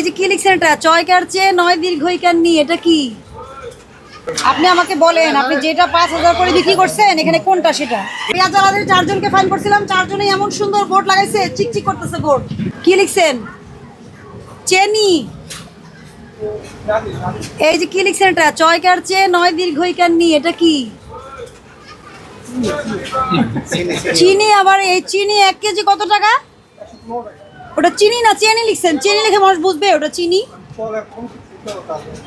যে কি লিখছেন এটা চয়কার চেয়ে নয় দীর্ঘইকার নি এটা কি? আপনি আমাকে বলেন আপনি যেটা 5000 করে বিক্রি করছেন এখানে কোনটা সেটা? পেঁয়াজ আলাদের 4 জনকে ফাইন করছিলাম, 4 জনেই এমন সুন্দর বোর্ড লাগাইছে, চিকচিক করতেছে বোর্ড। কি লিখছেন? চেনি। এই যে কি লিখছেন এটা চয়কার চেয়ে নয় দীর্ঘইকার নি এটা কি? চিনি। আবার এই চিনি 1 কেজি কত টাকা? ওটা চিনি না, চেনি লিখছেন। চেনি লিখে মানুষ বুঝবে ওটা চিনি।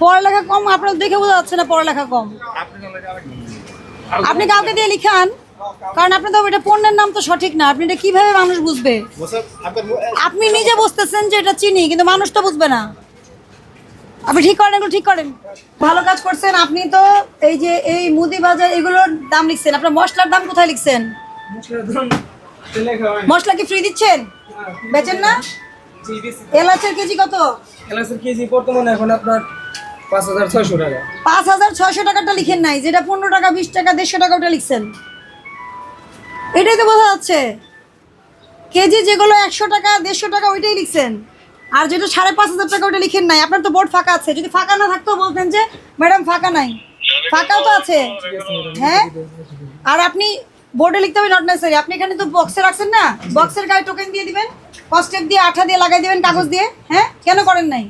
পড়ালেখা কম আপনার দেখে বোঝা যাচ্ছে না পড়ালেখা কম। আপনি কাউকে দিয়ে লিখান, কারণ আপনি তো এটা পণ্যের নাম তো সঠিক না। আপনি এটা কিভাবে মানুষ বুঝবে? আপনি নিজে বুঝতেছেন যে এটা চিনি, কিন্তু মানুষ তো বুঝবে না। আপনি ঠিক করেন, এগুলো ঠিক করেন, ভালো কাজ করছেন। আপনি তো এই যে এই মুদি বাজার এগুলোর দাম লিখছেন, আপনার মশলার দাম কোথায় লিখছেন? মশলা কি ফ্রি দিচ্ছেন? বেচেন না? এলাচের কেজি কত? এলাচের কেজি বর্তমানে এখন আপনার 5600 টাকা। 5600 টাকাটা লিখেন নাই, যেটা 15 টাকা 20 টাকা 150 টাকা ওটা লিখছেন। এটাই তো বোঝা যাচ্ছে। কেজি যেগুলো 100 টাকা 150 টাকা ওইটাই লিখছেন, আর যেটা 5500 টাকা ওটা লিখেন নাই। আপনার তো বোর্ড ফাঁকা আছে, যদি ফাঁকা না থাকতো বলতেন যে ম্যাডাম ফাঁকা নাই। ফাঁকাও তো আছে, হ্যাঁ। আর আপনি বোর্ডে লিখতে হবে নট নেসেসারি। আপনি এখানে তো বক্সে রাখছেন না, বক্সের গায়ে টোকেন দিয়ে দিবেন, কস্টেপ দিয়ে আঠা দিয়ে লাগাই দিবেন কাগজ দিয়ে। হ্যাঁ, কেন করেন নাই?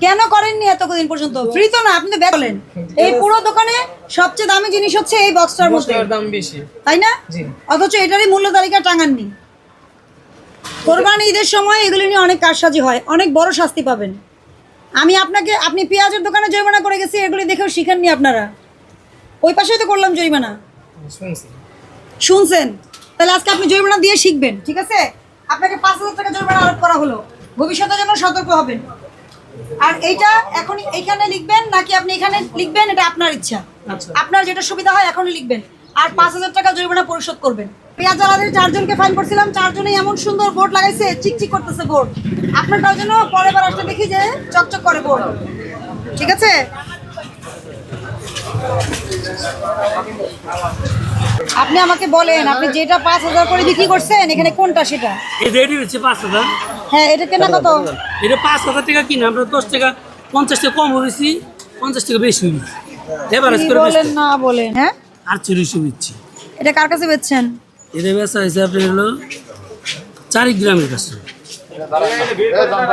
কেন করেননি এতদিন পর্যন্ত? ফ্রি তো না, আপনি তো বলেন। এই পুরো দোকানে সবচেয়ে দামি জিনিস হচ্ছে এই বক্সটার মধ্যে, দাম বেশি, তাই না? জি। অথচ এটারই মূল্য তালিকা টাঙাননি। কোরবানি ঈদের সময় এগুলি নিয়ে অনেক কারসাজি হয়, অনেক বড় শাস্তি পাবেন। আপনি পেঁয়াজের দোকানে জরিমানা করে গেছি, এগুলি দেখেও শিখেননি আপনারা। ওই পাশেই তো করলাম জরিমানা, শুনছেন? তাহলে আজকে আপনি জরিমানা দিয়ে শিখবেন, ঠিক আছে? আপনাকে 5000 টাকা জরিমানা আরোপ করা হলো, ভবিষ্যতে যেন সতর্ক হবেন। আর এইটা এখন এইখানে লিখবেন নাকি আপনি এখানে লিখবেন, এটা আপনার ইচ্ছা। আপনার যেটা সুবিধা হয় এখনই লিখবেন, আর 5000 টাকা জরিমানা পরিশোধ করবেন। পেঁয়াজ আলাদের 4 জনকে ফাইন করছিলাম, 4 জনেই এমন সুন্দর বোর্ড লাগাইছে, চিকচিক করতেছে বোর্ড। আপনারটাও যেন পরের বার আসলে দেখি যে চকচক করে বোর্ড, ঠিক আছে? আপনি আমাকে বলেন আপনি যেটা 5000 করে বিক্রি করছেন এখানে কোনটা সেটা? এই রেডি হচ্ছে 5000। হ্যাঁ, এটা কেনা কত? এটা 5000 টাকা কিনা, আমরা 10 টাকা 50 টাকা কম হয়েছি, 50 টাকা বেশি হয়েছি। এভারেজ করে বলেন না বলেন। হ্যাঁ, আর 40 দিচ্ছি। এটা কার কাছে বেচছেন? এটা বেচা হয়েছে আপনার হলো 4 গ্রামের কাছে।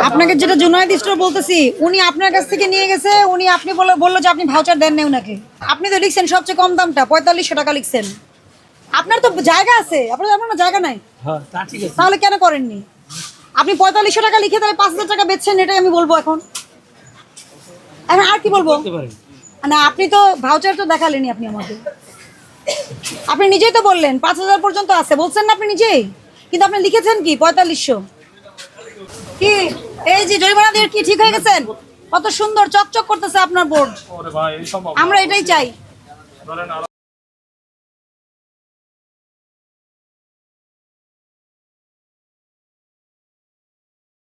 আপনাকে যেটা জুনায়েদ স্টোর বলতেছি, উনি আপনার কাছ থেকে নিয়ে গেছে, আপনি বললো যে আপনি ভাউচার দেন না উনাকে। আপনি তো লিখছেন সবচেয়ে কম দামটা 4500 টাকা লিখছেন। আপনার তো জায়গা আছে, আপনার না জায়গা নাই? হ্যাঁ, তা ঠিক আছে। তাহলে কেন করেননি? আপনি 4500 টাকা লিখে তাহলে 5000 টাকা বেচছেন, এটাই আমি বলবো। এখন আর কি বলবো না? আপনি তো ভাউচার তো দেখালেনি আপনি আমাকে। আপনি নিজেই তো বললেন 5000 পর্যন্ত আছে, বলছেন না আপনি নিজেই, কিন্তু আপনি লিখেছেন কি 4500। কি এই যে জরিমানা দিয়ে কি ঠিক হয়ে গেছেন? কত সুন্দর চকচক করতেছে আপনার বোর্ড, আমরা এটাই চাই।